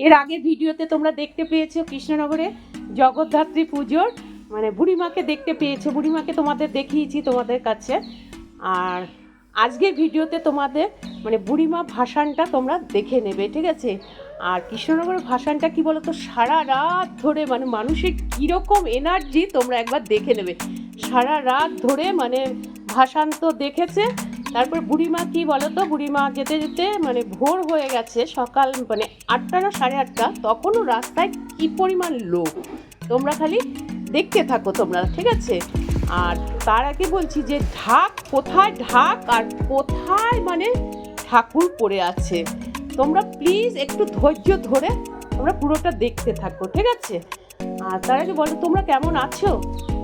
এর আগের ভিডিওতে তোমরা দেখতে পেয়েছো কৃষ্ণনগরে জগদ্ধাত্রী পুজোর মানে বুড়িমাকে দেখতে পেয়েছো, বুড়িমাকে তোমাদের দেখিয়েছি তোমাদের কাছে। আর আজকের ভিডিওতে তোমাদের মানে বুড়িমা ভাসানটা তোমরা দেখে নেবে, ঠিক আছে? আর কৃষ্ণনগরের ভাসানটা কি বলো তো, সারা রাত ধরে মানে মানুষের কীরকম এনার্জি তোমরা একবার দেখে নেবে। সারা রাত ধরে মানে ভাসান তো দেখেছে। তারপর বুড়িমা কি বলো তো, বুড়িমা যেতে যেতে মানে ভোর হয়ে গেছে, সকাল মানে 8টা না 8:30, তখনও রাস্তায় কি পরিমাণ লোক তোমরা খালি দেখতে থাকো তোমরা, ঠিক আছে? আর তার আগে বলছি যে ঢাক কোথায়, ঢাক আর কোথায় মানে ঠাকুর পড়ে আছে, তোমরা প্লিজ একটু ধৈর্য ধরে তোমরা পুরোটা দেখতে থাকো, ঠিক আছে? আর তার আগে বলো তোমরা কেমন আছো?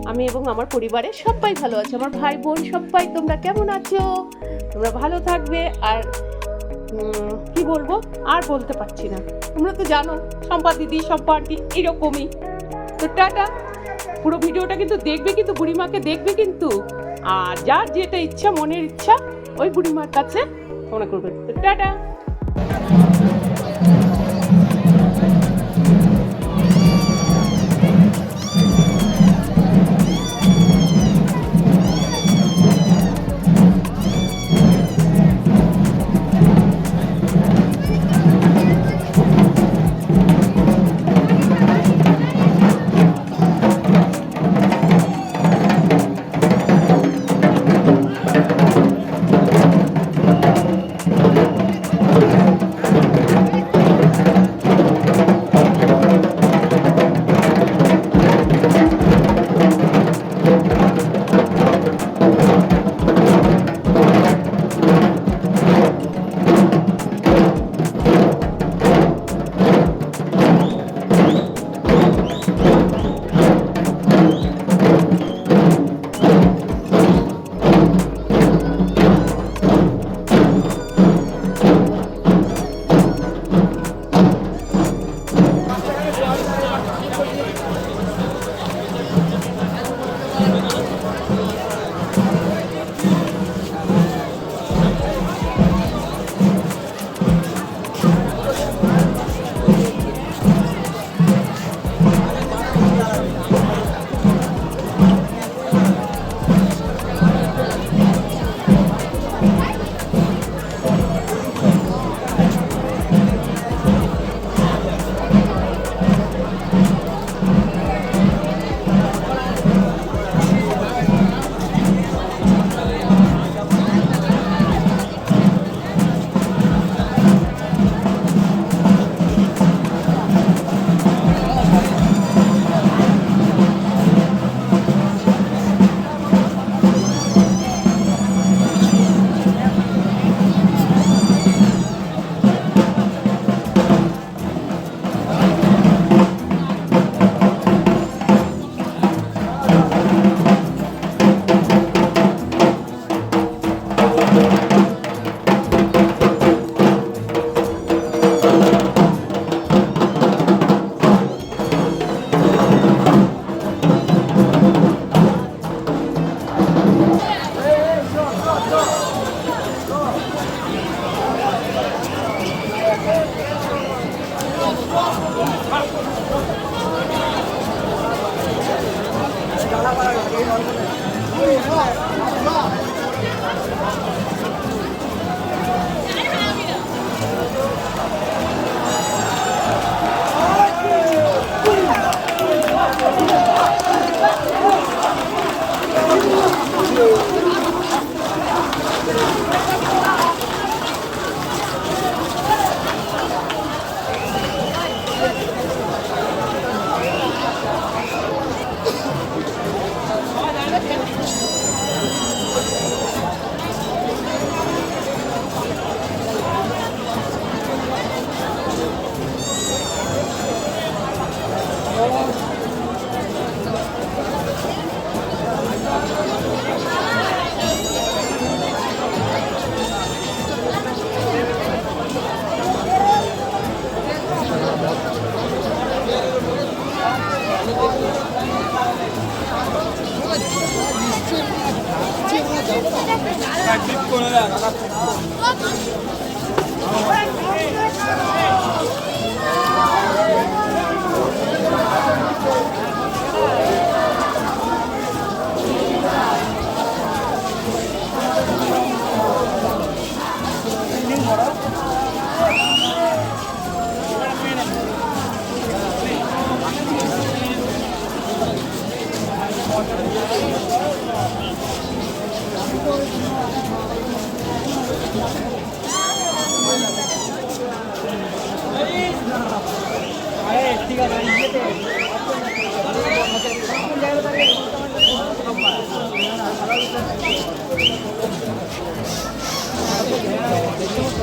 আমি এবং আমার পরিবারের সবাই ভালো আছে, আমার ভাই বোন সবাই তোমরা কেমন আছো? তোমরা ভালো থাকবে। আর কি বলবো, আর বলতে পারছি না, তোমরা তো জানো সম্পা দিদি সম্পাটি এরকমই। তো টাটা, পুরো ভিডিওটা কিন্তু দেখবে, কিন্তু বুড়িমাকে দেখবে কিন্তু। আর যার যেটা ইচ্ছা, মনের ইচ্ছা ওই বুড়িমার কাছে মনে করবে। তো টাটা।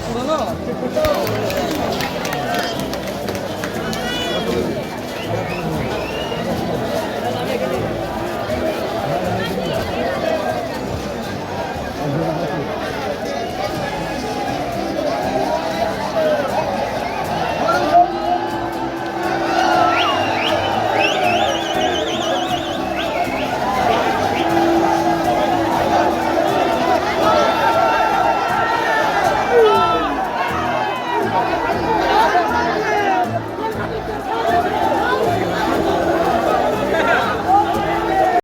পুরোনো